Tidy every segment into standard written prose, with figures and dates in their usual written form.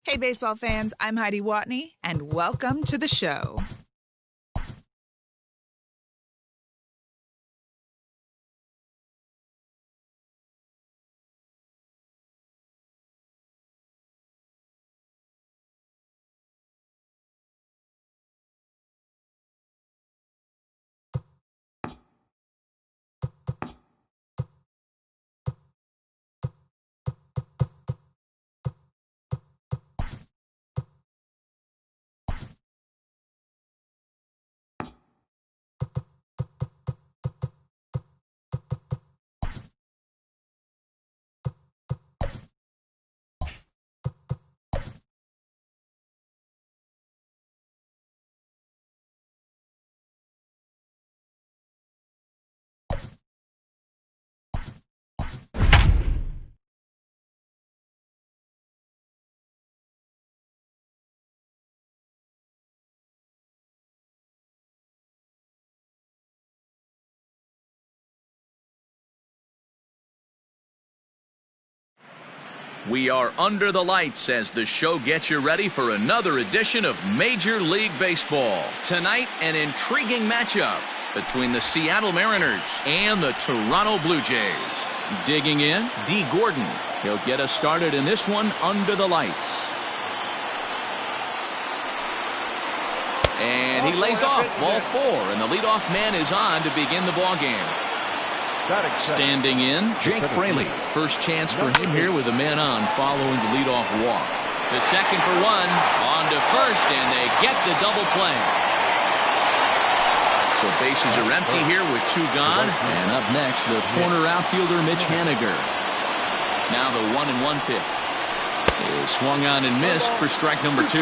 Hey, baseball fans, I'm Heidi Watney, and welcome to the show. We are under the lights as the show gets you ready for another edition of Major League Baseball. Tonight, an intriguing matchup between the Seattle Mariners and the Toronto Blue Jays. Digging in, D. Gordon. He'll get us started in this one under the lights. And he lays off ball 4, and the leadoff man is on to begin the ballgame. Standing in, Jake Fraley. First chance for him here with a man on following the leadoff walk. The second for one, on to first, and they get the double play. So bases are empty here with 2 gone. And up next, the corner outfielder Mitch Haniger. Now the 1-1 pitch is swung on and missed for strike number 2.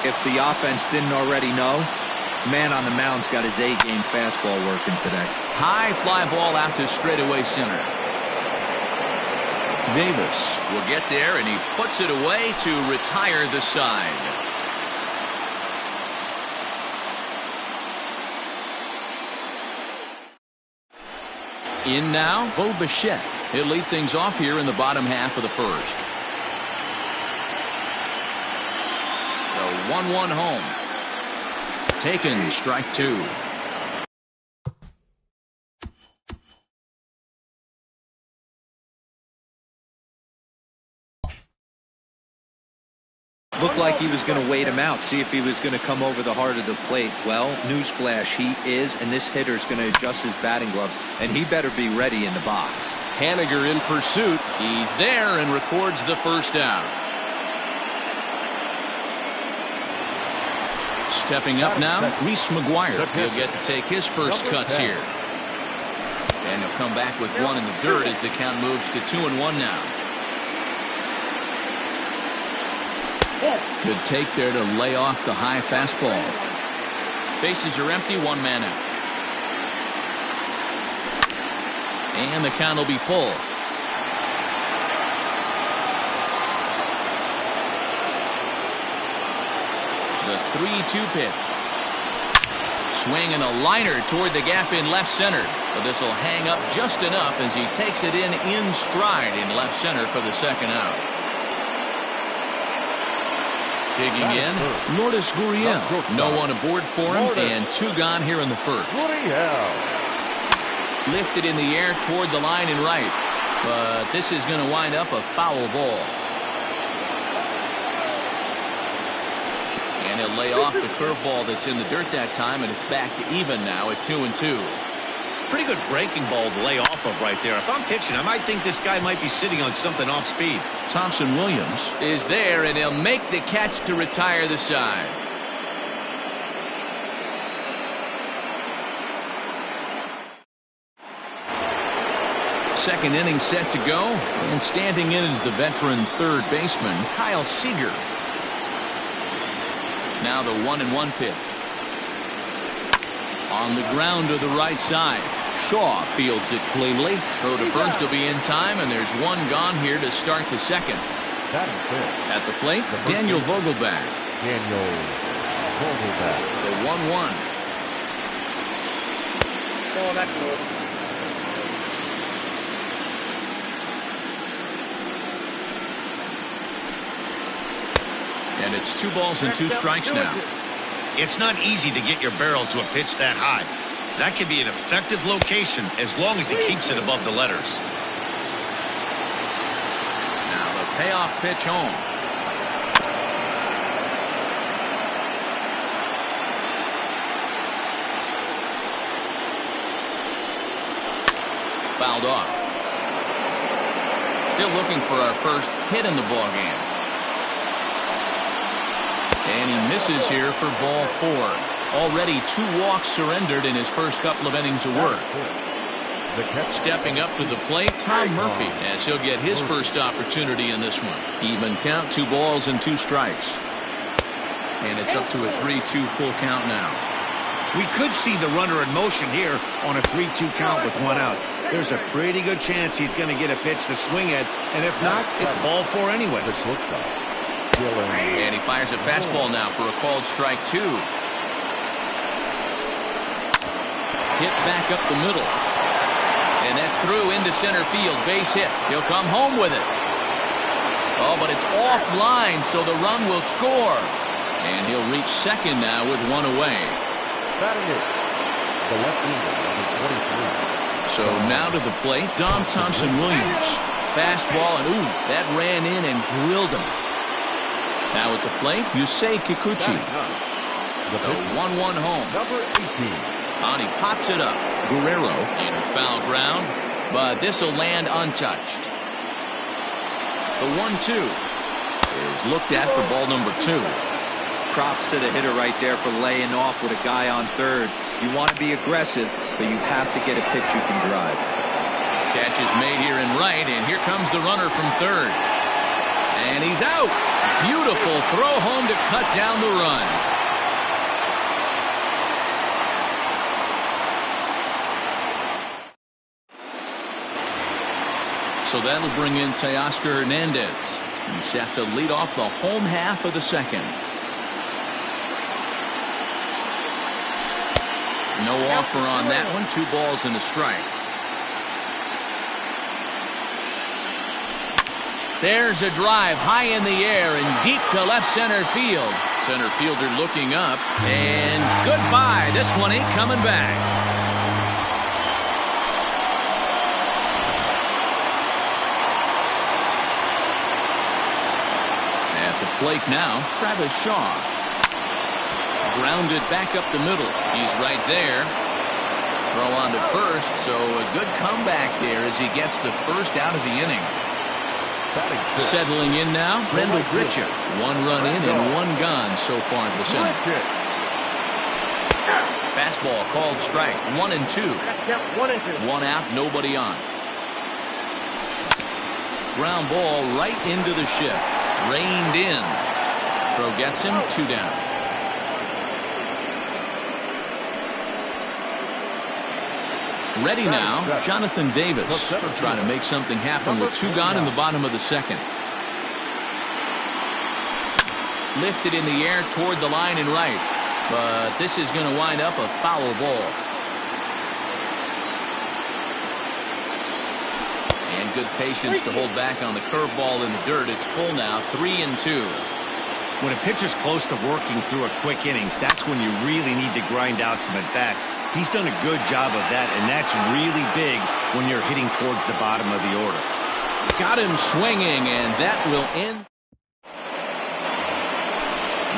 If the offense didn't already know, man on the mound's got his A-game fastball working today. High fly ball out to straightaway center. Davis will get there, and he puts it away to retire the side. In now, Bo Bichette. He'll lead things off here in the bottom half of the first. The 1-1 home. Taken, strike 2. Looked like he was going to wait him out, see if he was going to come over the heart of the plate. Well, newsflash, he is, and this hitter's going to adjust his batting gloves, and he better be ready in the box. Haniger in pursuit. He's there and records the first out. Stepping up now, Reese McGuire. He'll get to take his first cuts here. And he'll come back with 1 in the dirt as the count moves to 2-1 now. Good take there to lay off the high fastball. Bases are empty, 1 man out. And the count will be full. The 3-2 pitch. Swing and a liner toward the gap in left center. But this will hang up just enough as he takes it in stride in left center for the second out. Digging in, Lourdes Gurriel. No one aboard for him, and 2 gone here in the first. Lifted in the air toward the line and right. But this is going to wind up a foul ball. And he'll lay off the curveball that's in the dirt that time, and it's back to even now at 2-2. Pretty good breaking ball to lay off of right there. If I'm pitching, I might think this guy might be sitting on something off speed. Thompson Williams is there, and he'll make the catch to retire the side. Second inning set to go, and standing in is the veteran third baseman Kyle Seager. Now the 1-1 pitch. On the ground to the right side. Shaw fields it cleanly. Throw to first will be in time, and there's 1 gone here to start the second. At the plate, Daniel Vogelbach. The 1-1. Oh, that's good. And it's 2 balls and 2 strikes now. It's not easy to get your barrel to a pitch that high. That can be an effective location as long as he keeps it above the letters. Now the payoff pitch home. Fouled off. Still looking for our first hit in the ball game. And he misses here for ball 4. Already 2 walks surrendered in his first couple of innings of work. Stepping up to the plate, Tom Murphy, as he'll get his first opportunity in this one. Even count, 2 balls and 2 strikes. And it's up to a 3-2 full count now. We could see the runner in motion here on a 3-2 count with 1 out. There's a pretty good chance he's going to get a pitch to swing at, and if not, it's ball 4 anyway. And he fires a fastball now for a called strike 2. Hit back up the middle. And that's through into center field. Base hit. He'll come home with it. Oh, but it's offline, so the run will score. And he'll reach second now with 1 away. So now to the plate, Dom Thompson-Williams. Fastball, and ooh, that ran in and drilled him. Now at the plate, Yusei Kikuchi. The 1-1 home. Number 18. And he pops it up. Guerrero in foul ground, but this will land untouched. The 1-2 is looked at for ball number 2. Props to the hitter right there for laying off with a guy on third. You want to be aggressive, but you have to get a pitch you can drive. Catch is made here in right, and here comes the runner from third. And he's out. Beautiful throw home to cut down the run. So that'll bring in Teoscar Hernandez. He's set to lead off the home half of the second. No offer on that one. 2 balls and a strike. There's a drive high in the air and deep to left center field. Center fielder looking up, and goodbye. This one ain't coming back. At the plate now, Travis Shaw. Grounded back up the middle. He's right there. Throw on to first, so a good comeback there as he gets the first out of the inning. Settling in now, Randall Grichuk. 1 run in and 1 gone so far this inning. Fastball called strike. 1-2. 1 out, nobody on. Ground ball right into the shift. Reined in. Throw gets him, 2 down. Ready now, Jonathan Davis will try to make something happen with 2 gone in the bottom of the second. Lifted in the air toward the line and right, but this is going to wind up a foul ball. And good patience to hold back on the curveball in the dirt. It's full now, 3-2. When a pitcher's close to working through a quick inning, that's when you really need to grind out some at-bats. He's done a good job of that, and that's really big when you're hitting towards the bottom of the order. Got him swinging, and that will end.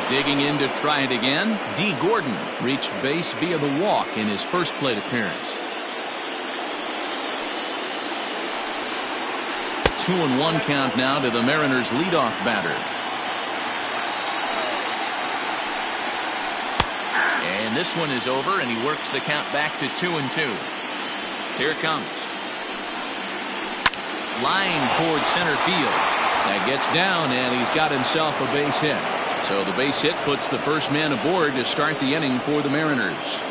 Digging in to try it again, D. Gordon reached base via the walk in his first plate appearance. 2-1 count now to the Mariners' leadoff batter. And this one is over, and he works the count back to 2-2. Here it comes. Line towards center field. That gets down, and he's got himself a base hit. So the base hit puts the first man aboard to start the inning for the Mariners.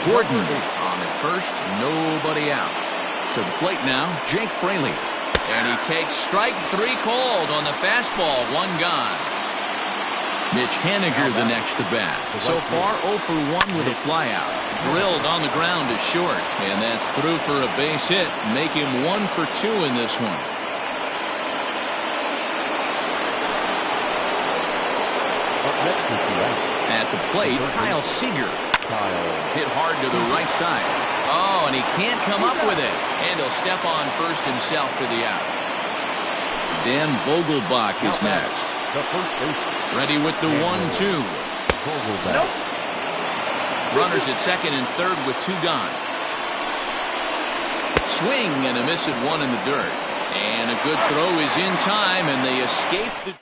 Gordon on at first, nobody out. To the plate now, Jake Fraley. And he takes strike 3 called on the fastball, 1 gone. Mitch Haniger the next to bat. So far 0 for 1 with a flyout. Drilled on the ground is short. And that's through for a base hit. Make him 1 for 2 in this one. At the plate, Kyle Seager. Hit hard to the right side. Oh, and he can't come up with it. And he'll step on first himself for the out. Dan Vogelbach is next. Ready with the 1-2. Runners at second and third with 2 gone. Swing and a miss at 1 in the dirt. And a good throw is in time, and they escape the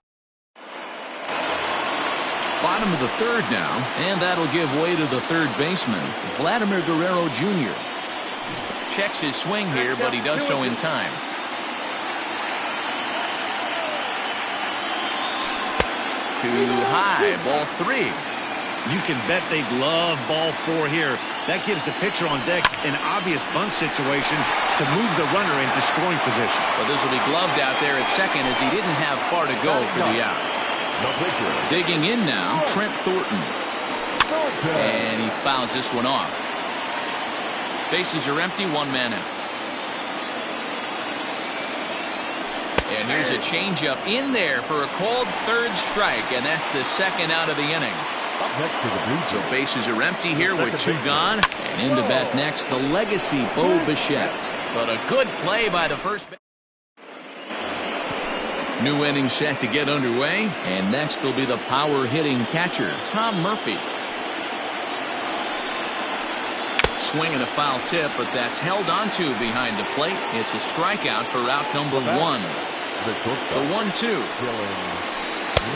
bottom of the third now, and that'll give way to the third baseman, Vladimir Guerrero Jr. Checks his swing here, but he does so in time. Too high, ball 3. You can bet they'd love ball 4 here. That gives the pitcher on deck an obvious bunt situation to move the runner into scoring position. Well, this will be gloved out there at second as he didn't have far to go for the out. Digging in now, Trent Thornton. And he fouls this one off. Bases are empty, 1 man out. And here's a changeup in there for a called 3rd strike, and that's the 2nd out of the inning. So bases are empty here with 2 gone. And in to bat next, the legacy Bo Bichette. But a good play by the first baseman. New inning set to get underway, and next will be the power-hitting catcher, Tom Murphy. Swing and a foul tip, but that's held onto behind the plate. It's a strikeout for out number 1. The 1-2.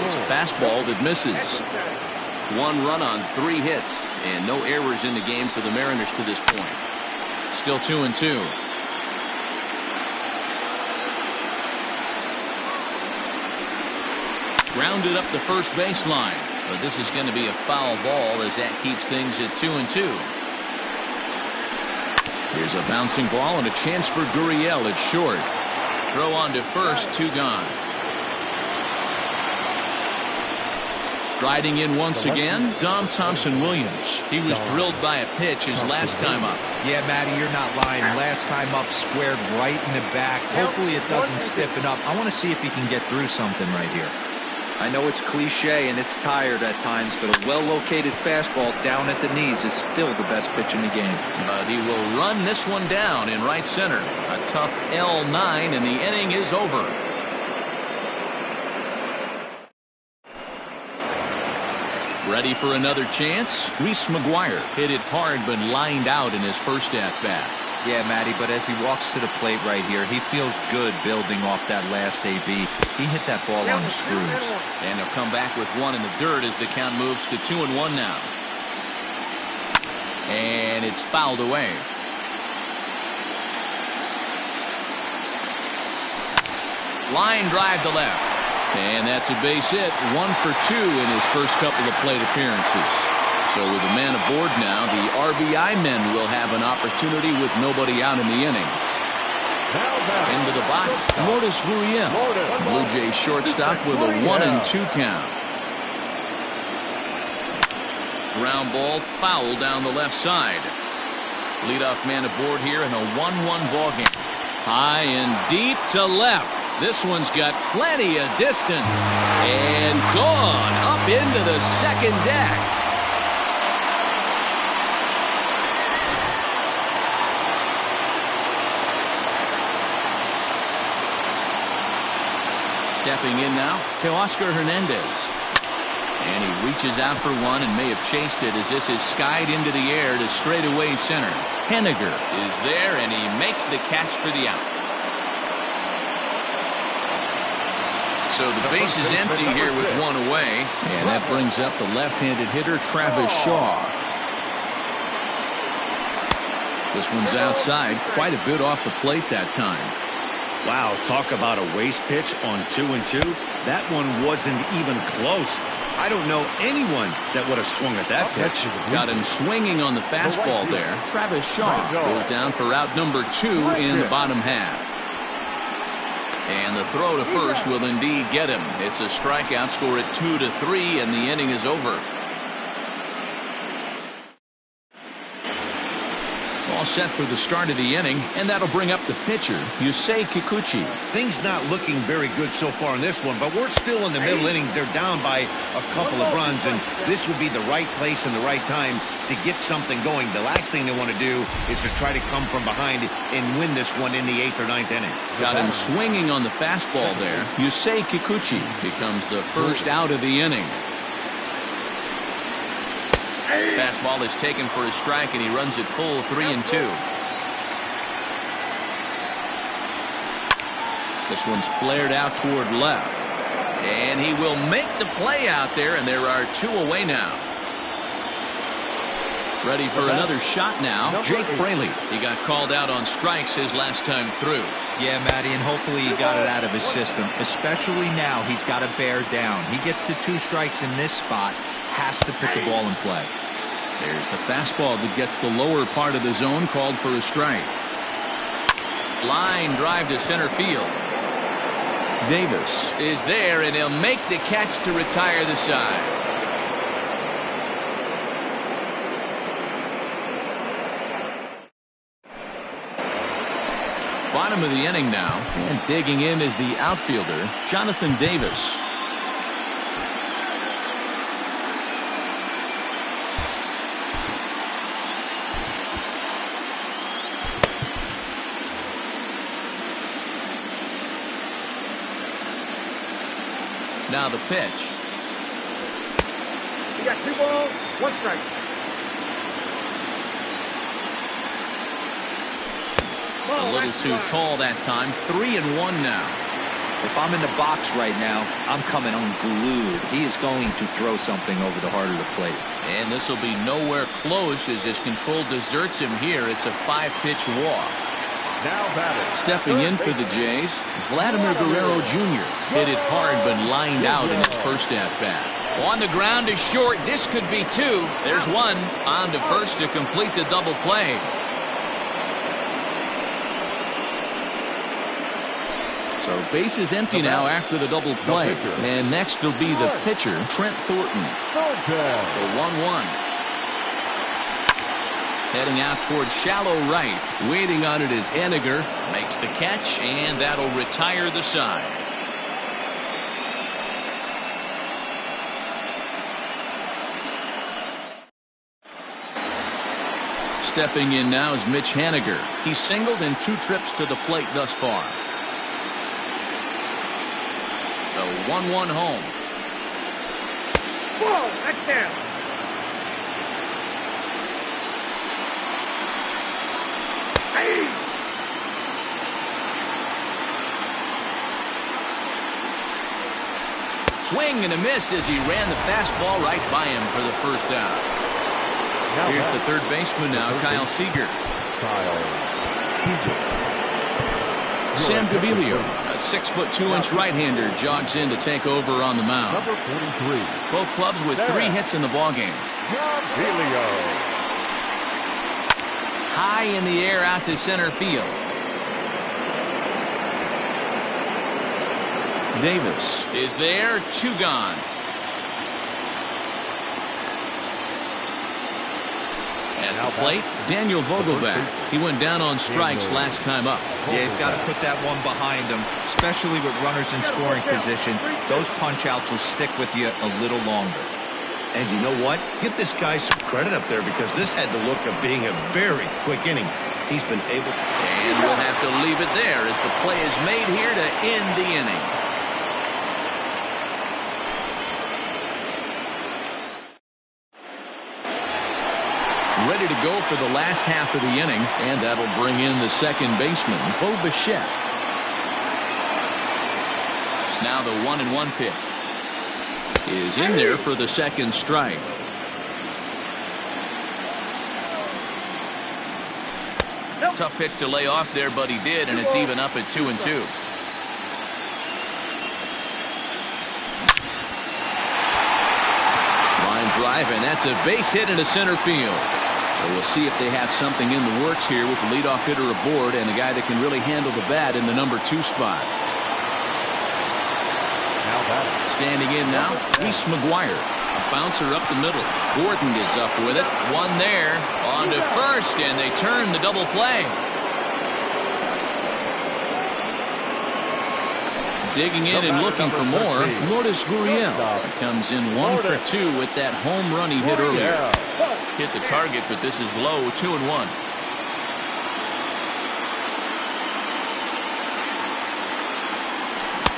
It's a fastball that misses. 1 run on 3 hits, and no errors in the game for the Mariners to this point. Still 2-2. Grounded up the first baseline, but this is going to be a foul ball as that keeps things at 2-2. Here's a bouncing ball and a chance for Gurriel at short. Throw on to first, 2 gone. Striding in once again, Dom Thompson-Williams. He was drilled by a pitch his last time up. Yeah, Matty, you're not lying. Last time up, squared right in the back. Hopefully it doesn't stiffen up. I want to see if he can get through something right here. I know it's cliche and it's tired at times, but a well-located fastball down at the knees is still the best pitch in the game. But he will run this one down in right center. A tough L9, and the inning is over. Ready for another chance? Reese McGuire hit it hard but lined out in his first at-bat. Yeah, Matty, but as he walks to the plate right here, he feels good building off that last AB. He hit that ball on the screws. And he'll come back with 1 in the dirt as the count moves to 2-1 now. And it's fouled away. Line drive to left. And that's a base hit. 1 for 2 in his first couple of plate appearances. So with a man aboard now, the RBI men will have an opportunity with nobody out in the inning. Into the box, Lourdes Gurriel. Blue Jays shortstop with a 1-2 count. Ground ball foul down the left side. Leadoff man aboard here in a 1-1 ball game. High and deep to left. This one's got plenty of distance. And gone up into the second deck. Stepping in now, Teoscar Hernandez. And he reaches out for 1 and may have chased it as this is skied into the air to straightaway center. Haniger is there, and he makes the catch for the out. So the base is empty here with 1 away. And that brings up the left-handed hitter, Travis Shaw. This one's outside, quite a bit off the plate that time. Wow, talk about a waste pitch on 2-2. That one wasn't even close. I don't know anyone that would have swung at that pitch. Got him swinging on the fastball there. Travis Shaw goes down for route number 2 in the bottom half. And the throw to first will indeed get him. It's a strikeout, score at 2-3, and the inning is over. All set for the start of the inning, and that'll bring up the pitcher, Yusei Kikuchi. Things not looking very good so far in this one, but we're still in the middle innings. They're down by a couple of runs, and this would be the right place and the right time to get something going. The last thing they want to do is to try to come from behind and win this one in the 8th or 9th inning. Got him swinging on the fastball there. Yusei Kikuchi becomes the first out of the inning. Fastball is taken for a strike, and he runs it full 3-2. This one's flared out toward left. And he will make the play out there, and there are 2 away now. Ready for another shot now, Jake Fraley. He got called out on strikes his last time through. Yeah, Matty, and hopefully he got it out of his system. Especially now, he's got to bear down. He gets the 2 strikes in this spot, has to put the ball in play. There's the fastball that gets the lower part of the zone, called for a strike. Line drive to center field. Davis is there, and he'll make the catch to retire the side. Bottom of the inning now, and digging in is the outfielder, Jonathan Davis. Now the pitch. You got 2 balls, 1 strike. A little too tall that time. 3-1 now. If I'm in the box right now, I'm coming unglued. He is going to throw something over the heart of the plate. And this will be nowhere close as his control deserts him here. It's a 5-pitch walk. Now batting. Stepping in for the Jays, Vladimir Guerrero Jr. hit it hard but lined out in his first at-bat. On the ground to short. This could be 2. There's 1. On to first to complete the double play. So base is empty now after the double play. And next will be the pitcher, Trent Thornton. The 1-1. Heading out towards shallow right. Waiting on it is Henniger. Makes the catch, and that'll retire the side. Stepping in now is Mitch Henniger. He's singled in 2 trips to the plate thus far. The 1-1 home. Ball, that's down. Swing and a miss as he ran the fastball right by him for the first out. Here's the third baseman now, Kyle Seager. Sam Gaviglio, a 6'2" right-hander, jogs in to take over on the mound. Number 43. Both clubs with 3 hits in the ballgame. Gaviglio. High in the air out to center field. Davis is there, 2 gone. At the plate, Daniel Vogelback. He went down on strikes last time up. Yeah, he's got to put that one behind him, especially with runners in scoring position. Those punch-outs will stick with you a little longer. And you know what? Give this guy some credit up there, because this had the look of being a very quick inning. He's been able to... And we'll have to leave it there as the play is made here to end the inning. Ready to go for the last half of the inning, and that'll bring in the second baseman, Bo Bichette. Now the 1-1 pitch is in there for the second strike. Tough pitch to lay off there, but he did, and it's even up at 2-2. drive, and that's a base hit into center field. So we'll see if they have something in the works here with the leadoff hitter aboard and a guy that can really handle the bat in the number 2 spot. Standing in now, Reese McGuire. A bouncer up the middle. Gordon is up with it. One there. On to first, and they turn the double play. Digging in and looking for more, Lourdes Gurriel comes in 1 for 2 with that home run he hit earlier. Hit the target, but this is low, 2-1.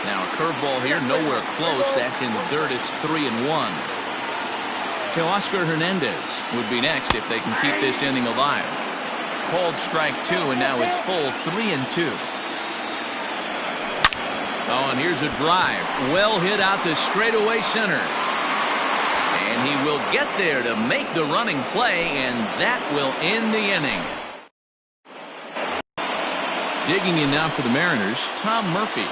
Now a curveball here, nowhere close. That's in the dirt. It's 3-1. Teoscar Hernandez would be next if they can keep this inning alive. Called strike 2, and now it's full 3-2. Oh, and here's a drive. Well hit out to straightaway center. And he will get there to make the running play, and that will end the inning. Digging in now for the Mariners, Tom Murphy.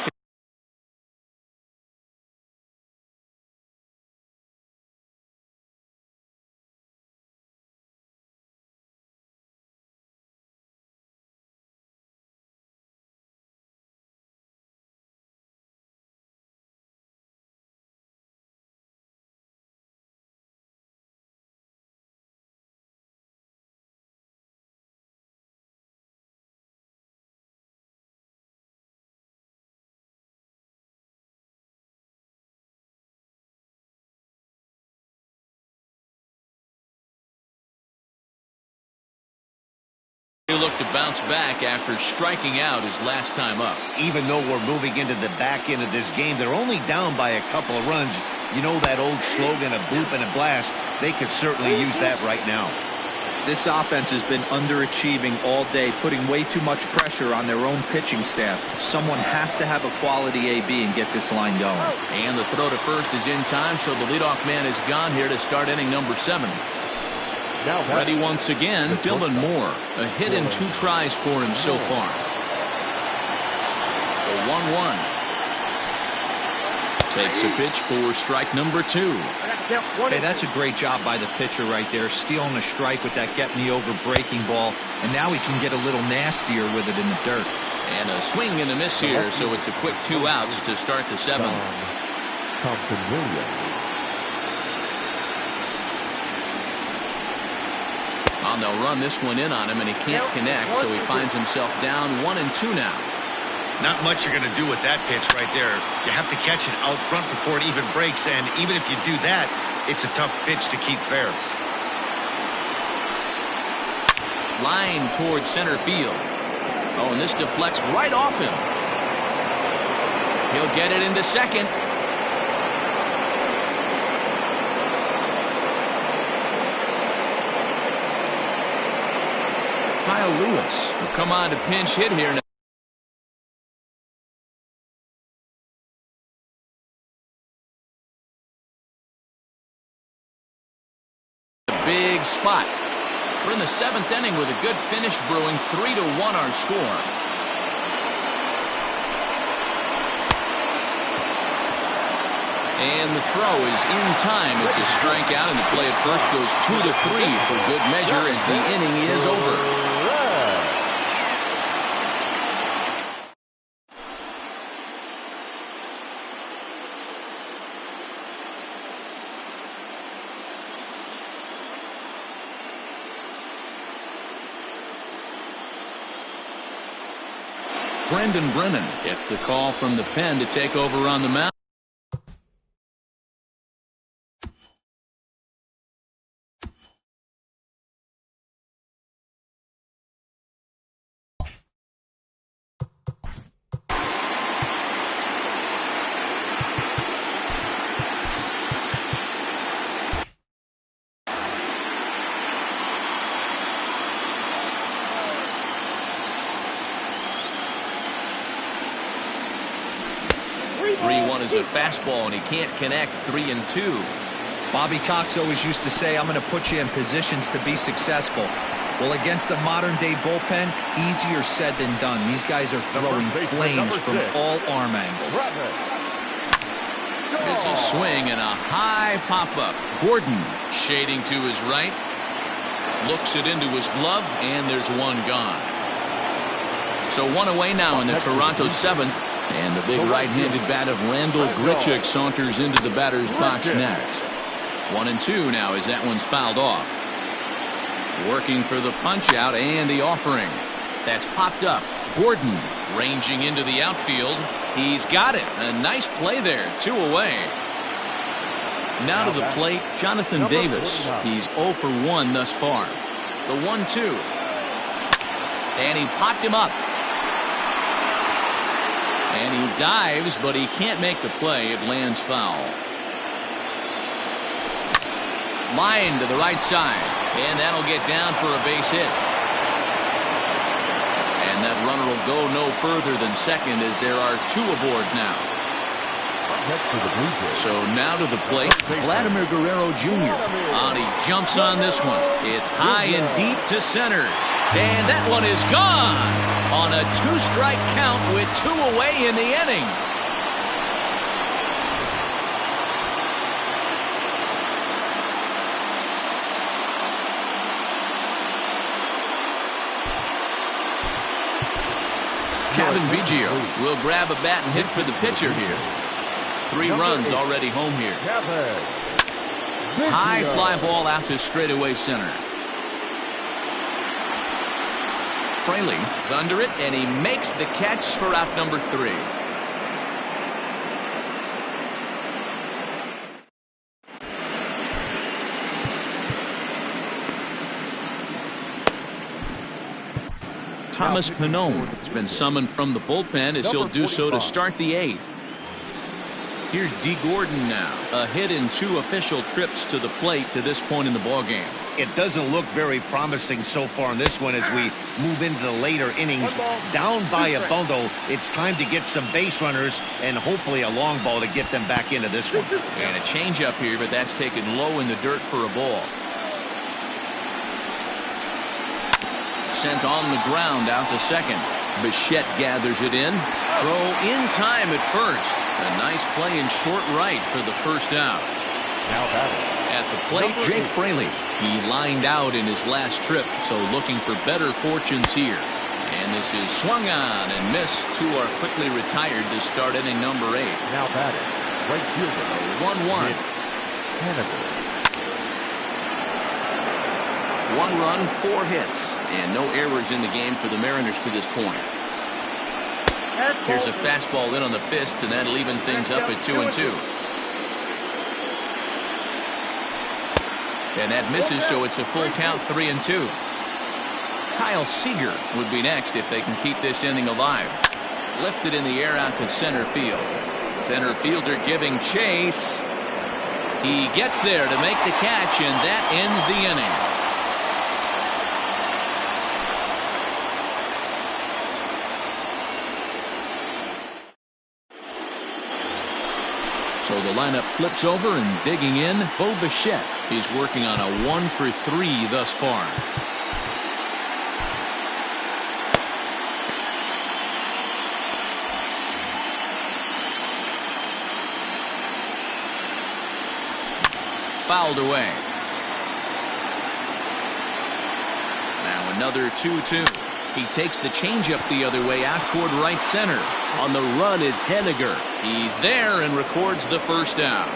He looked to bounce back after striking out his last time up. Even though we're moving into the back end of this game, they're only down by a couple of runs. You know that old slogan, a bloop and a blast. They could certainly use that right now. This offense has been underachieving all day, putting way too much pressure on their own pitching staff. Someone has to have a quality AB and get this line going. And the throw to first is in time, so the leadoff man is gone here to start inning number 7. Now ready once again, Dylan Moore. A hit in 2 tries for him so far. The 1-1. Takes a pitch for strike number 2. Hey, that's a great job by the pitcher right there, stealing a strike with that get-me-over breaking ball, and now he can get a little nastier with it in the dirt. And a swing and a miss here, so it's a quick 2 outs to start the 7th. Well, they'll run this one in on him, and he can't connect, so he finds himself down 1-2 now. Not much you're going to do with that pitch right there. You have to catch it out front before it even breaks, and even if you do that, it's a tough pitch to keep fair. Line towards center field. Oh, and this deflects right off him. He'll get it into second. Kyle Lewis will come on to pinch hit here. A big spot. We're in the 7th inning with a good finish brewing. 3-1 our score. And the throw is in time. It's a strikeout, and the play at first goes 2-3 for good measure as the inning is over. Brendan Brennan gets the call from the pen to take over on the mound. Is a fastball, and he can't connect. 3-2. Bobby Cox always used to say, I'm going to put you in positions to be successful. Well, against the modern-day bullpen, easier said than done. These guys are throwing flames from all arm angles. It's a swing and a high pop-up. Gordon shading to his right. Looks it into his glove, and there's one gone. So one away now in the Toronto 7th. And the big right-handed bat of Randall Grichuk saunters into the batter's box next. 1-2 now as that one's fouled off. Working for the punch-out and the offering. That's popped up. Gordon ranging into the outfield. He's got it. A nice play there. 2 away. Now to the plate, Jonathan Davis. He's 0 for 1 thus far. The 1-2. And he popped him up. And he dives, but he can't make the play. It lands foul. Line to the right side. And that'll get down for a base hit. And that runner will go no further than second as there are 2 aboard now. So now to the plate, Vladimir Guerrero Jr. He jumps on this one. It's high and deep to center. And that one is gone on a 2-strike count with 2 away in the inning. Kevin Biggio will grab a bat and hit for the pitcher here. 3 runs already home here. High fly ball out to straightaway center. Fraley is under it, and he makes the catch for out number 3. Thomas Pannone has been summoned from the bullpen as he'll do so to start the 8th. Here's D. Gordon now. A hit in 2 official trips to the plate to this point in the ballgame. It doesn't look very promising so far in this one as we move into the later innings. Down by a bundle, it's time to get some base runners and hopefully a long ball to get them back into this one. And a changeup here, but that's taken low in the dirt for a ball. Sent on the ground out to second. Bichette gathers it in. Throw in time at first. A nice play in short right for the first out. Now batting. At the plate, Jake Fraley. He lined out in his last trip, so looking for better fortunes here. And this is swung on and missed. 2 are quickly retired to start inning number 8. Now batting. Right fielder. 1-1. 1 run, 4 hits, and no errors in the game for the Mariners to this point. Here's a fastball in on the fist, and that'll even things up at 2-2. And that misses, so it's a full count, 3-2. Kyle Seager would be next if they can keep this inning alive. Lifted in the air out to center field. Center fielder giving chase. He gets there to make the catch, and that ends the inning. So the lineup flips over, and digging in, Bo Bichette is working on a 1 for 3 thus far. Fouled away. Now another 2-2. He takes the changeup the other way out toward right center. On the run is Henniger. He's there and records the first out.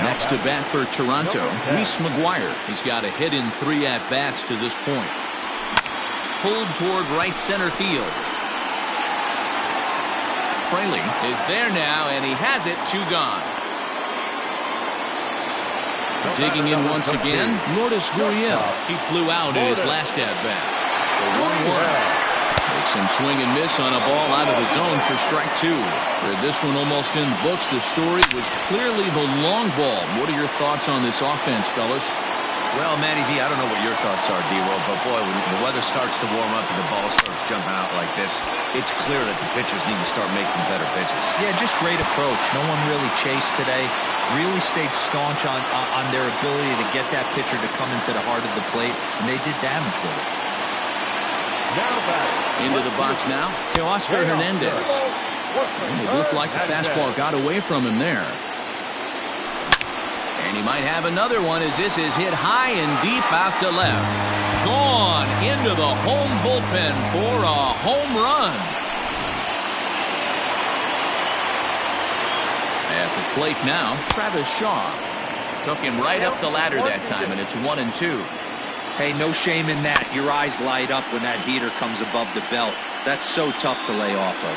Next to bat for Toronto, Reese McGuire. He's got a hit in 3 at-bats to this point. Pulled toward right center field. Fraley is there now, and he has it. 2 gone. Digging in once again, Lourdes Gurriel. He flew out in his last at-bat. The 1-1. Makes some swing and miss on a ball out of the zone for strike 2. For this one almost in the books, the story was clearly the long ball. What are your thoughts on this offense, fellas? Well, Matty V, I don't know what your thoughts are, D-Roll, but boy, when the weather starts to warm up and the ball starts jumping out like this, it's clear that the pitchers need to start making better pitches. Yeah, just great approach. No one really chased today. Really stayed staunch on their ability to get that pitcher to come into the heart of the plate, and they did damage with it. Into the box now, Teoscar Hernandez. And it looked like the fastball got away from him there. And he might have another one as this is hit high and deep out to left. Gone into the home bullpen for a home run. At the plate now, Travis Shaw. Took him right up the ladder that time, and it's 1-2. Hey, no shame in that. Your eyes light up when that heater comes above the belt. That's so tough to lay off of.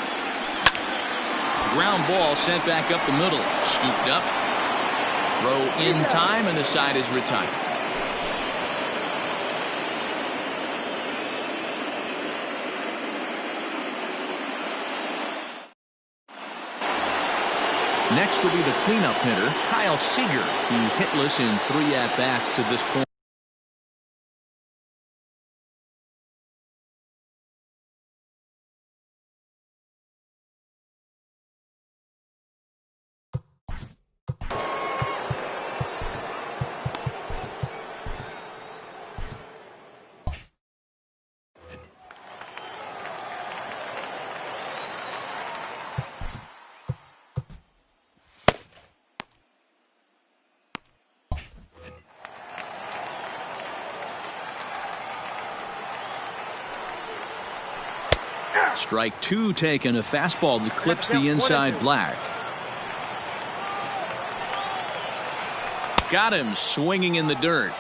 Ground ball sent back up the middle. Scooped up. Throw in time, and the side is retired. Next will be the cleanup hitter, Kyle Seager. He's hitless in 3 at-bats to this point. Strike 2 taken, a fastball that clips the inside black. Got him swinging in the dirt.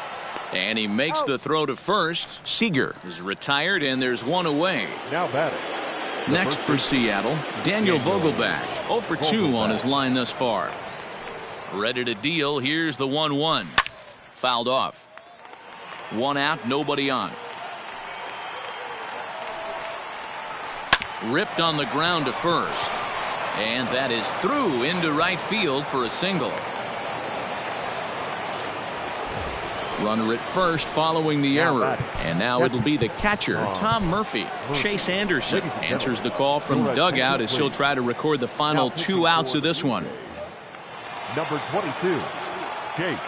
And he makes the throw to first. Seager is retired, and there's one away. Now batting. Next for Seattle, Daniel Vogelbach. 0 for 2 on his line thus far. Ready to deal. Here's the 1-1. Fouled off. 1 out, nobody on. Ripped on the ground to first. And that is through into right field for a single. Runner at first following the error. And now it'll be the catcher, Tom Murphy. Chase Anderson answers the call from the dugout as he'll try to record the final 2 outs of this one. Number 22, Chase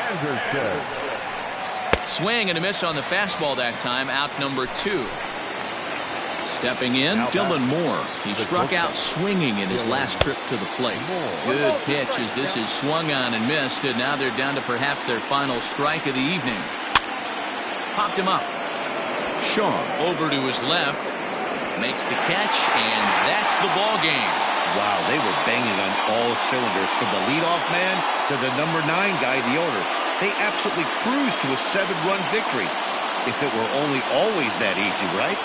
Anderson. Swing and a miss on the fastball that time. Out number 2. Stepping in, Dylan Moore. He struck out swinging in his last trip to the plate. Good pitch as this is swung on and missed, and now they're down to perhaps their final strike of the evening. Popped him up. Shaw over to his left. Makes the catch, and that's the ball game. Wow, they were banging on all cylinders from the leadoff man to the number 9 guy in the order. They absolutely cruised to a 7-run victory. If it were only always that easy, right?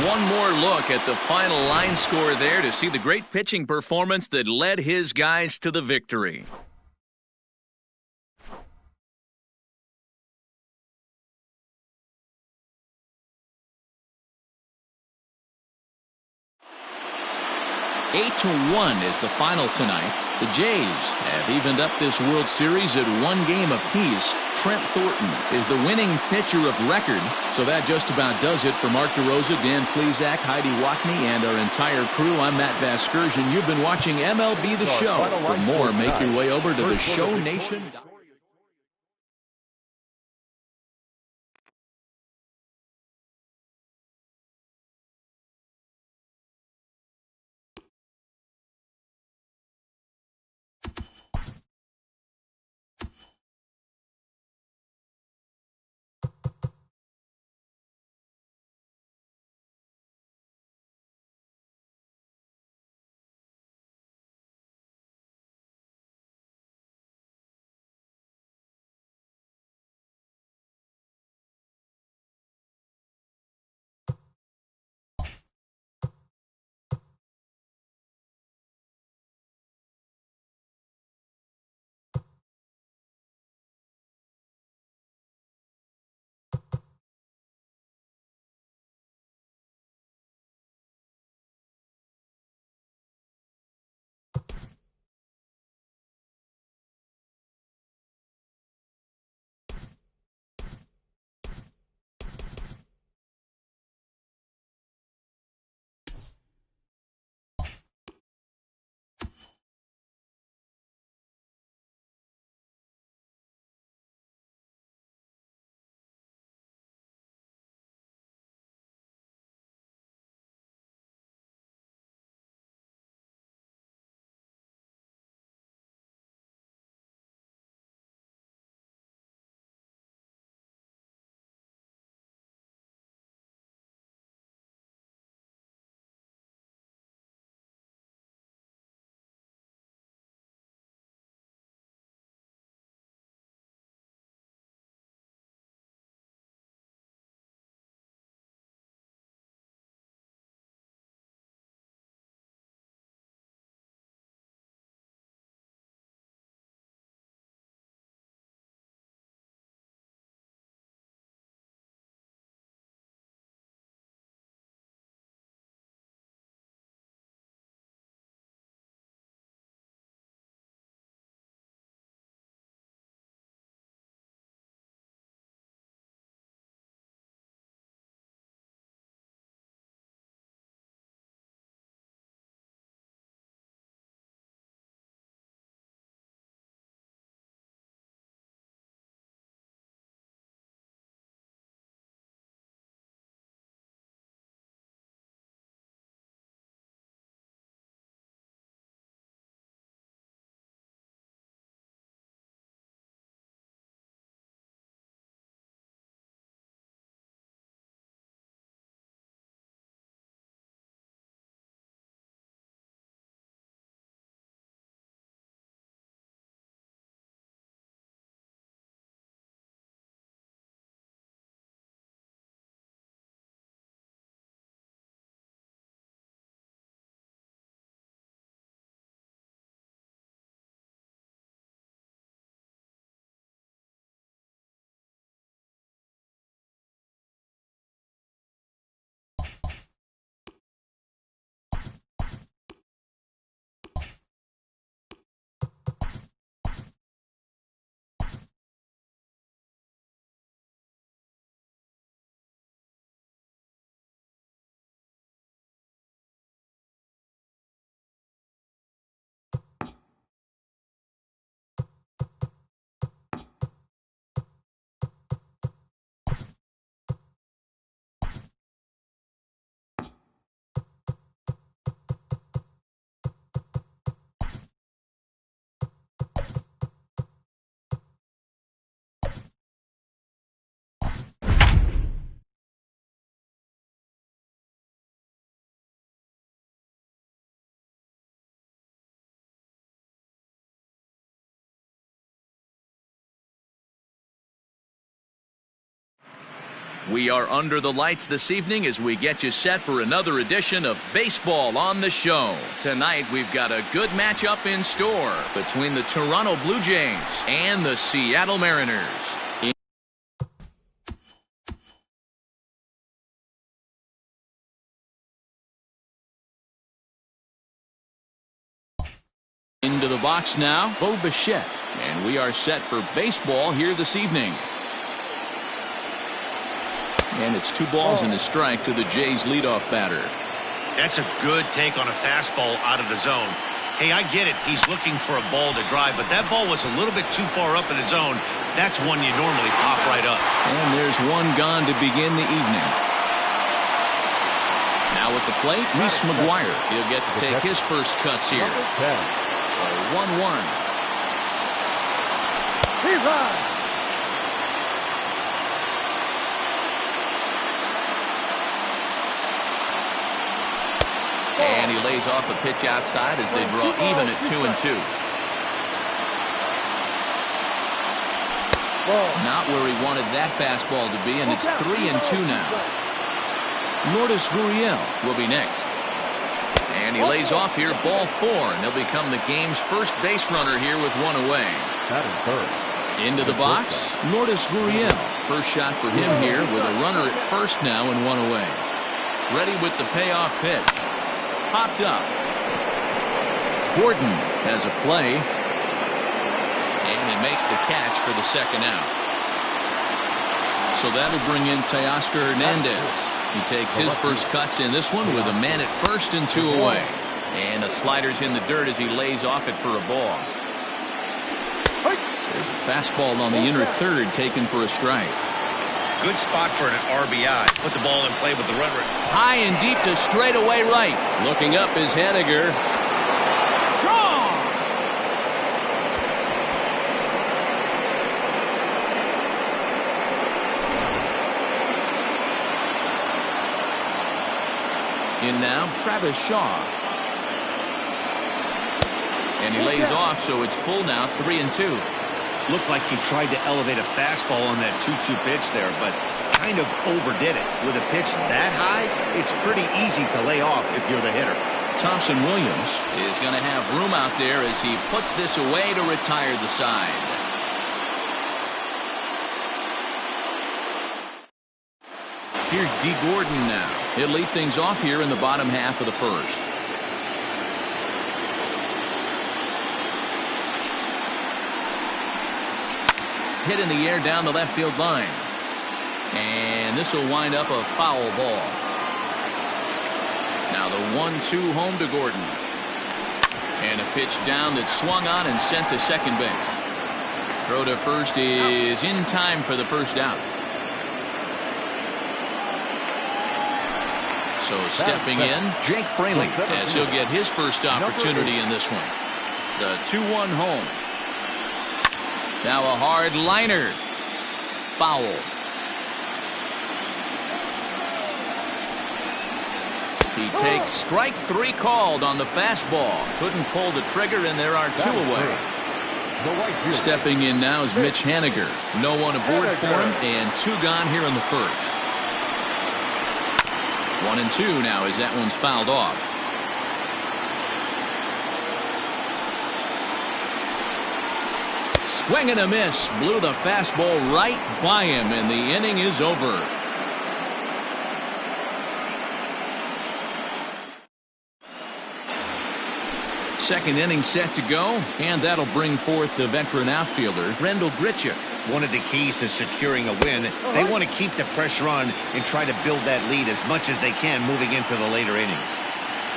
One more look at the final line score there to see the great pitching performance that led his guys to the victory. Eight to 1 is the final tonight. The Jays have evened up this World Series at 1 game apiece. Trent Thornton is the winning pitcher of record. So that just about does it for Mark DeRosa, Dan Plesac, Heidi Watney, and our entire crew. I'm Matt Vasgersian. You've been watching MLB The Show. For more, make your way over to theshowNation.com. We are under the lights this evening as we get you set for another edition of Baseball on the Show. Tonight, we've got a good matchup in store between the Toronto Blue Jays and the Seattle Mariners. Into the box now, Bo Bichette. And we are set for baseball here this evening. And it's 2 balls and a strike to the Jays' leadoff batter. That's a good take on a fastball out of the zone. Hey, I get it. He's looking for a ball to drive, but that ball was a little bit too far up in the zone. That's one you normally pop right up. And there's one gone to begin the evening. Now at the plate, Reese McGuire. He'll get to take his first cuts here. 1-1. And he lays off a pitch outside as they draw even at 2-2. Not where he wanted that fastball to be, and it's 3-2 now. Lourdes Gurriel will be next. And he lays off here, ball 4, and he'll become the game's first base runner here with 1 away. That is third. Into the box, Lourdes Gurriel. First shot for him here with a runner at first now and 1 away. Ready with the payoff pitch. Popped up. Gordon has a play. And he makes the catch for the second out. So that'll bring in Teoscar Hernandez. He takes his first cuts in this one with a man at first and 2 away. And the slider's in the dirt as he lays off it for a ball. There's a fastball on the inner third taken for a strike. Good spot for an RBI. Put the ball in play with the runner. High and deep to straightaway right. Looking up is Henniger. Gone! In now, Travis Shaw. And he lays off, so it's full now, 3-2. Looked like he tried to elevate a fastball on that 2-2 pitch there, but kind of overdid it. With a pitch that high, it's pretty easy to lay off if you're the hitter. Thompson Williams is going to have room out there as he puts this away to retire the side. Here's D. Gordon now. He'll lead things off here in the bottom half of the first. Hit in the air down the left field line. And this will wind up a foul ball. Now the 1-2 home to Gordon. And a pitch down that's swung on and sent to second base. Throw to first is in time for the first out. So stepping in, Jake Fraley, as he'll get his first opportunity in this one. The 2-1 home. Now a hard liner. Foul. He takes strike 3 called on the fastball. Couldn't pull the trigger, and there are 2 away. Stepping in now is Mitch Haniger. No one aboard for him, and 2 gone here in the first. 1-2 now as that one's fouled off. Swing and a miss. Blew the fastball right by him, and the inning is over. Second inning set to go, and that'll bring forth the veteran outfielder, Rendell Grichuk. One of the keys to securing a win, they want to keep the pressure on and try to build that lead as much as they can moving into the later innings.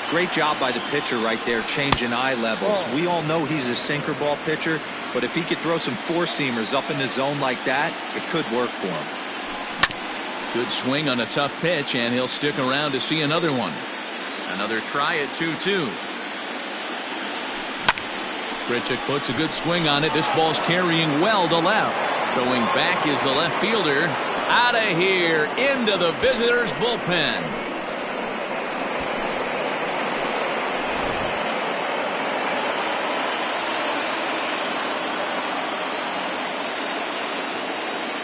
Great job by the pitcher right there, changing eye levels. We all know he's a sinker ball pitcher, but if he could throw some 4-seamers up in the zone like that, it could work for him. Good swing on a tough pitch, and he'll stick around to see another one. Another try at 2-2. Grichuk puts a good swing on it. This ball's carrying well to left. Going back is the left fielder. Out of here, into the visitors' bullpen.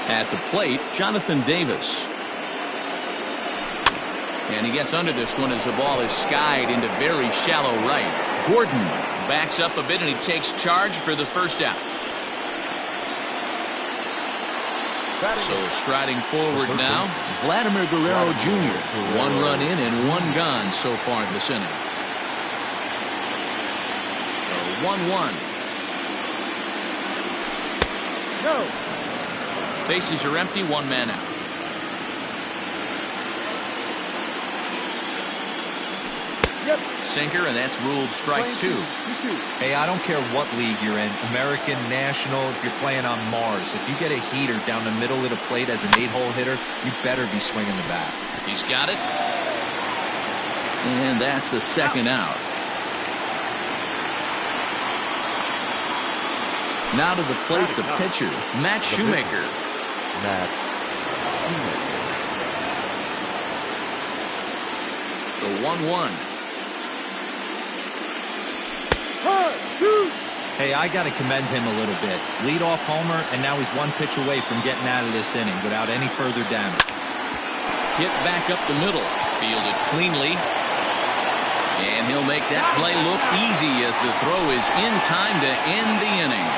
At the plate, Jonathan Davis. And he gets under this one as the ball is skied into very shallow right. Gordon backs up a bit and he takes charge for the first out. So striding forward now, Vladimir Guerrero Jr. 1 run in and 1 gone so far this inning. 1-1. No. Bases are empty, 1 man out. Sinker, and that's ruled strike 2. Hey, I don't care what league you're in, American, National, if you're playing on Mars. If you get a heater down the middle of the plate as an 8-hole hitter, you better be swinging the bat. He's got it. And that's the second out. Now to the plate, the pitcher, Matt Shoemaker. The 1-1. Hey, I got to commend him a little bit. Leadoff homer, and now he's 1 pitch away from getting out of this inning without any further damage. Hit back up the middle. Fielded cleanly. And he'll make that play look easy as the throw is in time to end the inning.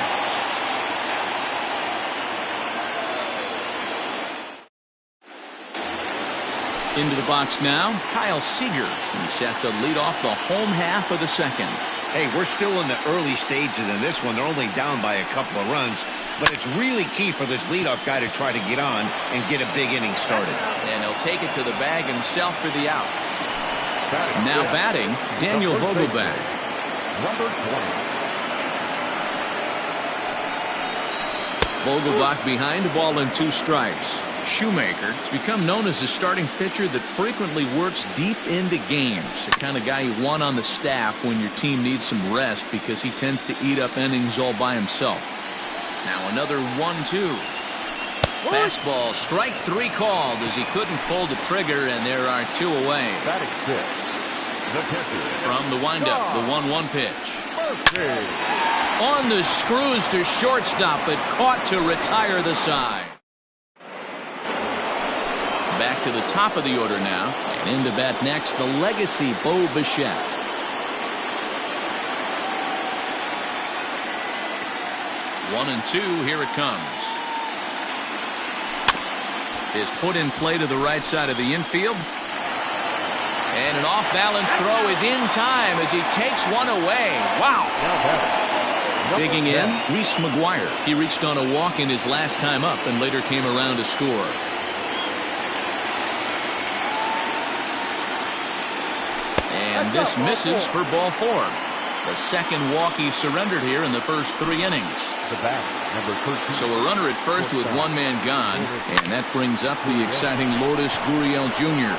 Into the box now, Kyle Seager. He's set to lead off the home half of the second. Hey, we're still in the early stages in this one. They're only down by a couple of runs, but it's really key for this leadoff guy to try to get on and get a big inning started. And he'll take it to the bag himself for the out. Now batting, Daniel Vogelbach. Number 20. Vogelbach behind, a ball and 2 strikes. Shoemaker has become known as a starting pitcher that frequently works deep into games. The kind of guy you want on the staff when your team needs some rest because he tends to eat up innings all by himself. Now another 1-2. Fastball, strike 3 called as he couldn't pull the trigger, and there are 2 away. From the windup, the 1-1 pitch. On the screws to shortstop, but caught to retire the side. Back to the top of the order now, and into bat next, the legacy Bo Bichette. One and 2, here it comes. Is put in play to the right side of the infield. And an off-balance throw is in time as he takes one away. Wow. Digging in, Reese McGuire. He reached on a walk in his last time up and later came around to score. And this misses for ball 4. The second walk he surrendered here in the first 3 innings. So a runner at first with 1 man gone, and that brings up the exciting Lourdes Gurriel Jr.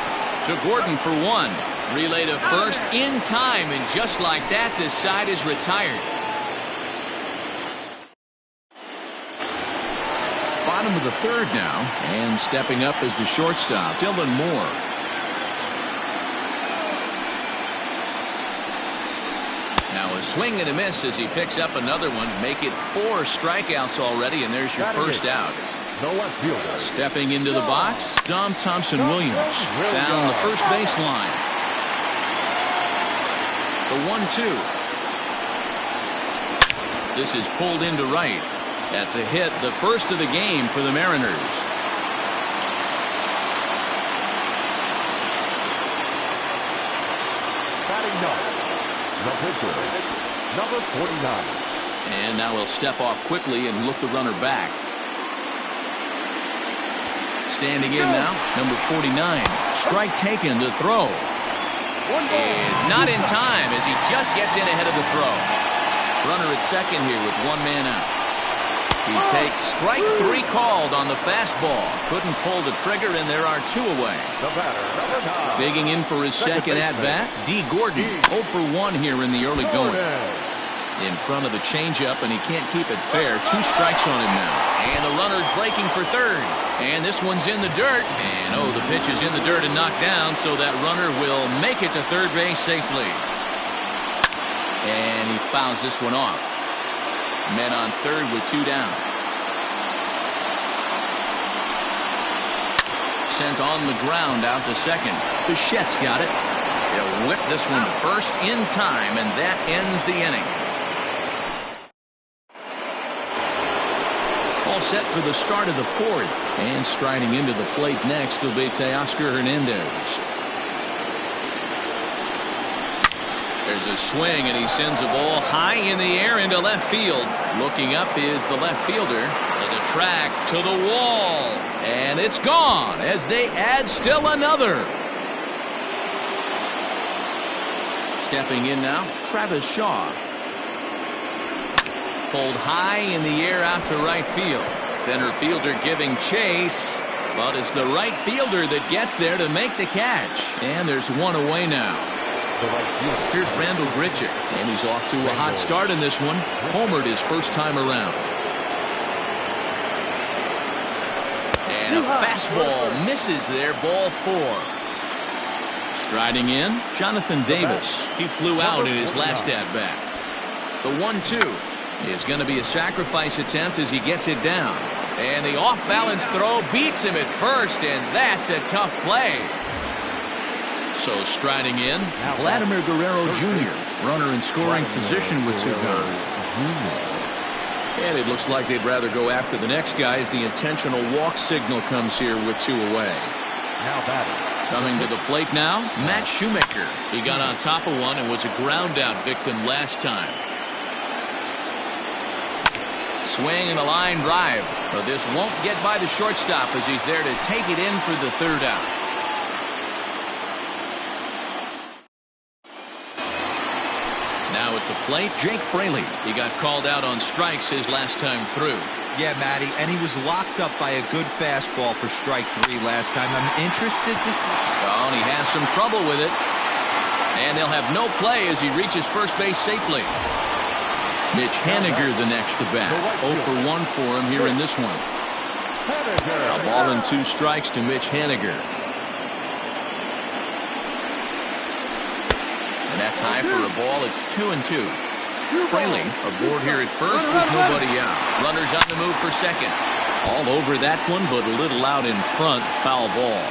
To Gordon for 1. Relay to first in time, and just like that, this side is retired. Bottom of the 3rd now, and stepping up as the shortstop, Dylan Moore. Now a swing and a miss as he picks up another one. Make it 4 strikeouts already, and there's your first out. Stepping into the box, Dom Thompson-Williams down the first baseline. The 1-2. This is pulled into right. That's a hit, the first of the game for the Mariners. Number 49. And now he'll step off quickly and look the runner back. Standing in now, number 49. Strike taken, the throw. Is not in time as he just gets in ahead of the throw. Runner at second here with 1 man out. He takes strike 3 called on the fastball. Couldn't pull the trigger, and there are 2 away. Digging in for his second at-bat, D. Gordon. 0 for 1 here in the early going. In front of the changeup, and he can't keep it fair. 2 strikes on him now. And the runner's breaking for third. And this one's in the dirt. And, oh, the pitch is in the dirt and knocked down, so that runner will make it to third base safely. And he fouls this one off. Men on third with 2 down. sent on the ground out to second. Bichette's got it. He'll whip this one to first in time, and that ends the inning. All set for the start of the fourth. And striding into the plate next will be Teoscar Hernandez. There's a swing, and he sends a ball high in the air into left field. Looking up is the left fielder. To the track, to the wall. And it's gone as they add still another. Stepping in now, Travis Shaw. Pulled high in the air out to right field. Center fielder giving chase. But it's the right fielder that gets there to make the catch. And there's one away now. Here's Randall Grichuk, and he's off to a hot start in this one. Homered his first time around. And a fastball misses there, ball 4. Striding in, Jonathan Davis. He flew out in his last at-bat. The 1-2 is going to be a sacrifice attempt as he gets it down. And the off-balance throw beats him at first, and that's a tough play. So striding in, Vladimir Guerrero Jr., runner in scoring position with 2 gone. And it looks like they'd rather go after the next guy as the intentional walk signal comes here with 2 away. Now batting. Coming to the plate now, Matt Shoemaker. He got on top of one and was a ground-out victim last time. Swing and a line drive. But this won't get by the shortstop as he's there to take it in for the 3rd out. Now at the plate, Jake Fraley. He got called out on strikes his last time through. Yeah, Matty, and he was locked up by a good fastball for strike 3 last time. I'm interested to see. Oh, and he has some trouble with it. And they'll have no play as he reaches first base safely. Mitch Haniger the next to bat. 0 for 1 for him here in this one. A ball and 2 strikes to Mitch Haniger. And that's high for a ball. It's 2-2. Fraley aboard here at first with nobody out. Runners on the move for second. All over that one, but a little out in front. Foul ball.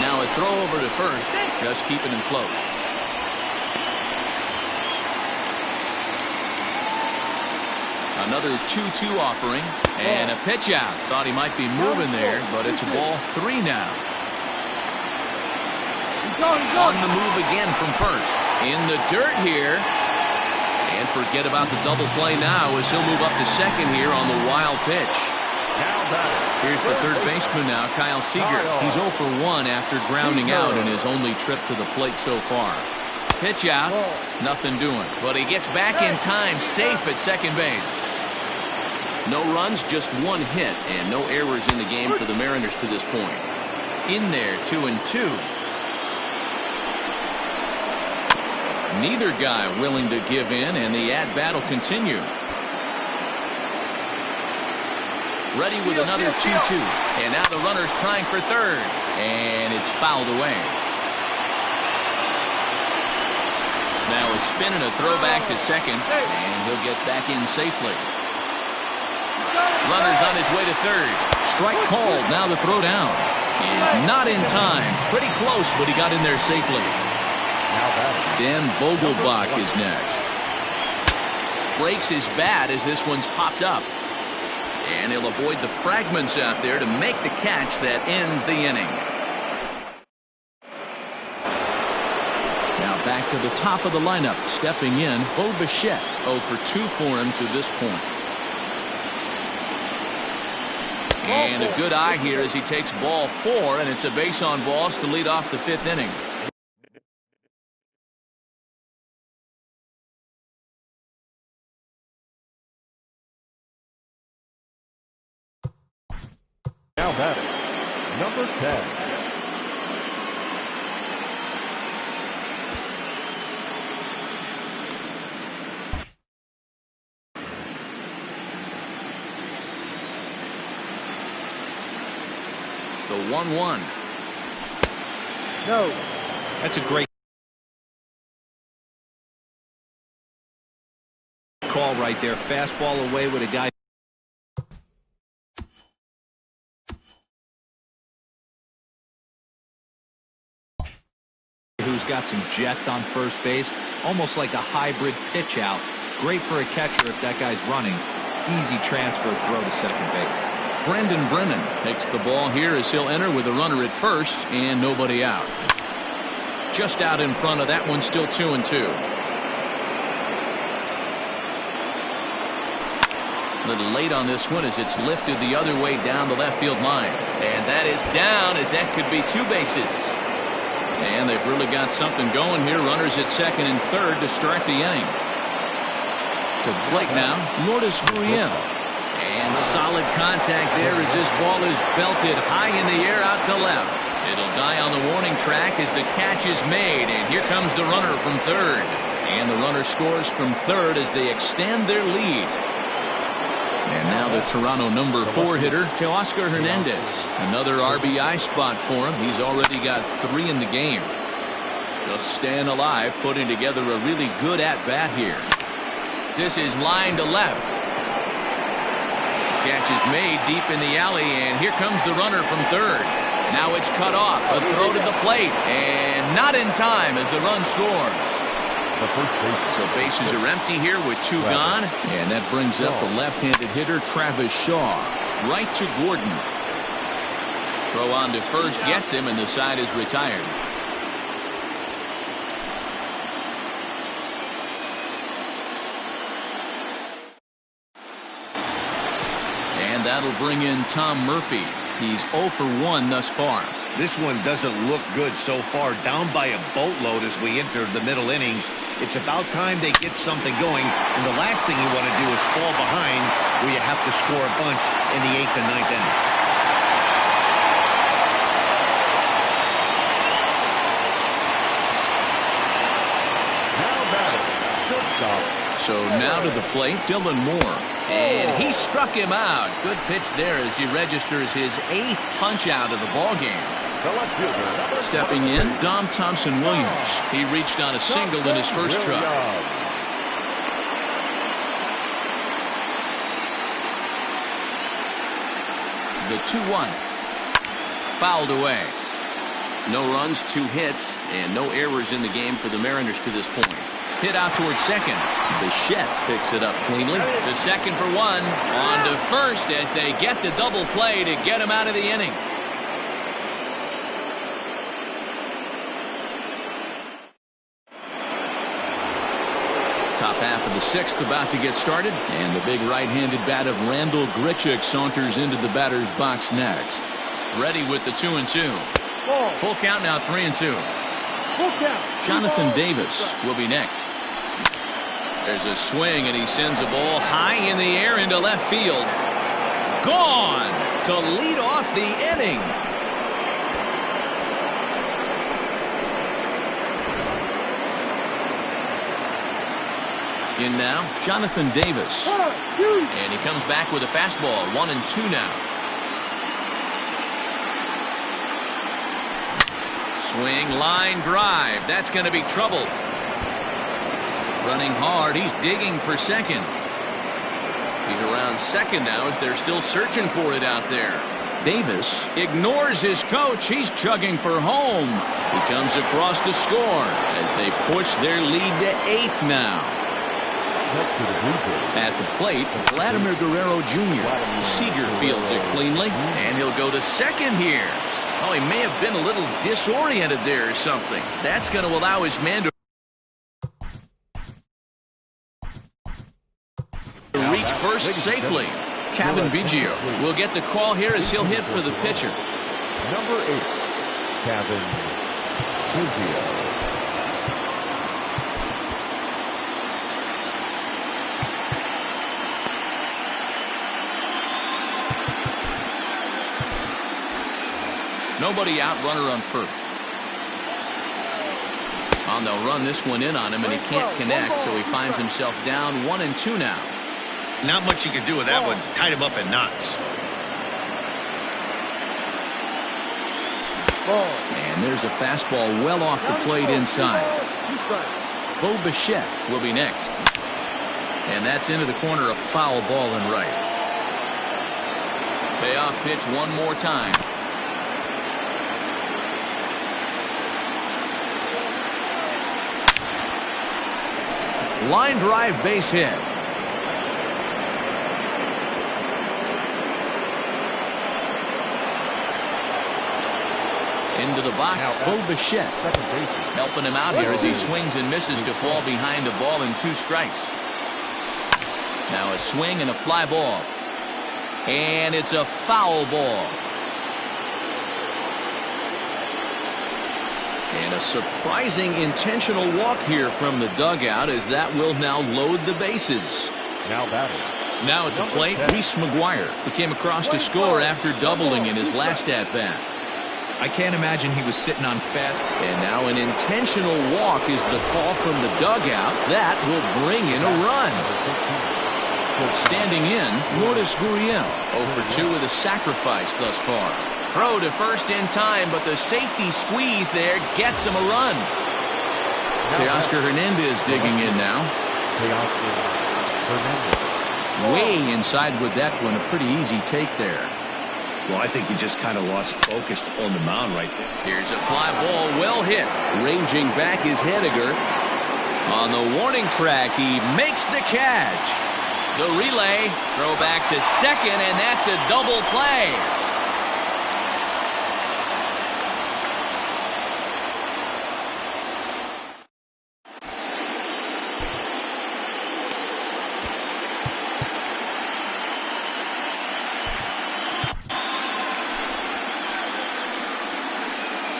Now a throw over to first. Just keeping him close. Another 2-2 offering. And a pitch out. Thought he might be moving there, but it's a ball 3 now. On the move again from first. In the dirt here. And forget about the double play now as he'll move up to second here on the wild pitch. Here's the third baseman now, Kyle Seager. He's 0 for 1 after grounding out in his only trip to the plate so far. Pitch out. Nothing doing. But he gets back in time, safe at second base. No runs, just 1 hit, and no errors in the game for the Mariners to this point. In there, 2-2. Neither guy willing to give in, and the at-bat will continue. Ready with another 2-2. And now the runner's trying for third. And it's fouled away. Now a spin and a throw back to second. And he'll get back in safely. Runner's on his way to third. Strike called. Now the throw down. Is not in time. Pretty close, but he got in there safely. Dan Vogelbach is next. Breaks his bat as this one's popped up. And he'll avoid the fragments out there to make the catch that ends the inning. Now back to the top of the lineup. Stepping in, Bo Bichette. 0 for 2 for him to this point. And a good eye here as he takes ball 4, and it's a base on balls to lead off the 5th inning. Now batting, number 10. The 1-1. No. That's a great call right there. Fastball away with a guy who's got some jets on first base, almost like a hybrid pitch out. Great for a catcher if that guy's running. Easy transfer throw to second base. Brandon Brennan takes the ball here as he'll enter with a runner at first and nobody out. Just out in front of that one, still 2-2. A little late on this one as it's lifted the other way down the left field line. And that is down, as that could be 2 bases. And they've really got something going here. Runners at second and third to start the inning. To the plate now, Lourdes Gurriel. And solid contact there as this ball is belted high in the air out to left. It'll die on the warning track as the catch is made. And here comes the runner from third. And the runner scores from third as they extend their lead. And now the Toronto number 4 hitter, Teoscar Hernandez. Another RBI spot for him. He's already got 3 in the game. Just staying alive, putting together a really good at-bat here. This is line to left. Catch is made deep in the alley, and here comes the runner from third. Now it's cut off. A throw to the plate, and not in time as the run scores. So bases are empty here with 2 gone. And that brings up the left-handed hitter, Travis Shaw. Right to Gordon. Throw on to first gets him, and the side is retired. And that'll bring in Tom Murphy. He's 0 for 1 thus far. This one doesn't look good so far. Down by a boatload as we enter the middle innings. It's about time they get something going. And the last thing you want to do is fall behind where you have to score a bunch in the 8th and 9th inning. So now to the plate, Dylan Moore. And he struck him out. Good pitch there as he registers his 8th punch out of the ball game. Stepping in, Dom Thompson-Williams. He reached on a single in his first truck. The 2-1. Fouled away. No runs, 2 hits, and no errors in the game for the Mariners to this point. Hit out towards second. Bichette picks it up cleanly. The second for 1. On to first as they get the double play to get him out of the inning. Top half of the 6th about to get started. And the big right-handed bat of Randal Grichuk saunters into the batter's box next. Ready with the 2-2. Full count now, 3-2. Jonathan Davis will be next. There's a swing, and he sends a ball high in the air into left field. Gone to lead off the inning. In now, Jonathan Davis. And he comes back with a fastball. 1-2 now. Swing, line drive. That's going to be trouble. Running hard. He's digging for second. He's around second now as they're still searching for it out there. Davis ignores his coach. He's chugging for home. He comes across to score as they push their lead to 8 now. At the plate, Vladimir Guerrero Jr. Seager fields it cleanly, and he'll go to second here. Oh, he may have been a little disoriented there or something. That's going to allow his man to reach first safely. Kevin Biggio will get the call here as he'll hit for the pitcher. Number 8, Kevin Biggio. Nobody out, runner on first. And they'll run this one in on him, and he can't connect, so he finds himself down 1-2 now. Not much you can do with that one. Tied him up in knots. And there's a fastball well off the plate inside. Bo Bichette will be next. And that's into the corner, a foul ball and right. Payoff pitch one more time. Line drive base hit. Into the box, Bo Bichette helping him out here as he swings and misses to fall behind the ball in 2 strikes. Now a swing and a fly ball. And it's a foul ball. And a surprising intentional walk here from the dugout as that will now load the bases. Now batting. Now at the plate, Reese McGuire, who came across to score after doubling in his last at-bat. I can't imagine he was sitting on fast. And now an intentional walk is the call from the dugout. That will bring in a run. Standing in, Lourdes Gurriel, 0 for 2 with a sacrifice thus far. Throw to first in time, but the safety squeeze there gets him a run. Teoscar Hernandez digging in now. Way inside with that one, a pretty easy take there. Well, I think he just kind of lost focus on the mound right there. Here's a fly ball, well hit. Ranging back is Henniger. On the warning track, he makes the catch. The relay, throw back to second, and that's a double play.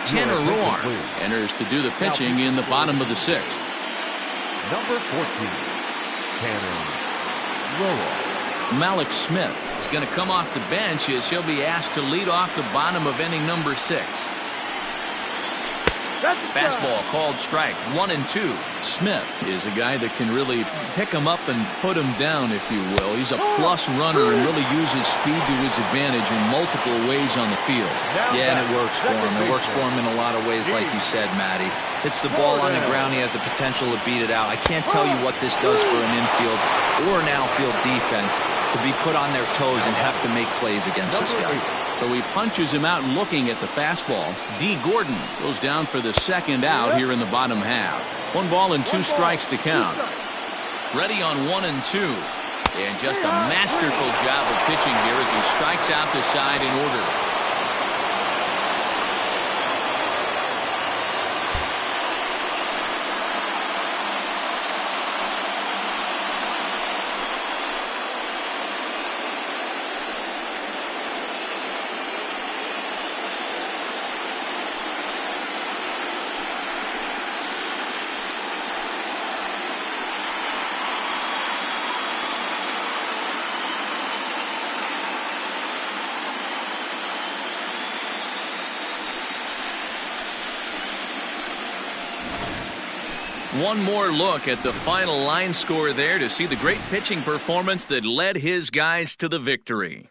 Tanner Roark enters to do the pitching in the bottom of the 6th. Number 14, Tanner Roark. Malik Smith is going to come off the bench as he'll be asked to lead off the bottom of inning number 6. Fastball called strike, 1-2. Smith is a guy that can really pick him up and put him down, if you will. He's a plus runner and really uses speed to his advantage in multiple ways on the field. Yeah, and it works for him. It works for him in a lot of ways, like you said, Matty. Hits the ball on the ground. He has the potential to beat it out. I can't tell you what this does for an infield or an outfield defense to be put on their toes and have to make plays against this guy. So he punches him out looking at the fastball. D. Gordon goes down for the second out here in the bottom half. 1 ball and 2 strikes to count. Ready on 1 and 2. And just a masterful job of pitching here as he strikes out the side in order. One more look at the final line score there to see the great pitching performance that led his guys to the victory.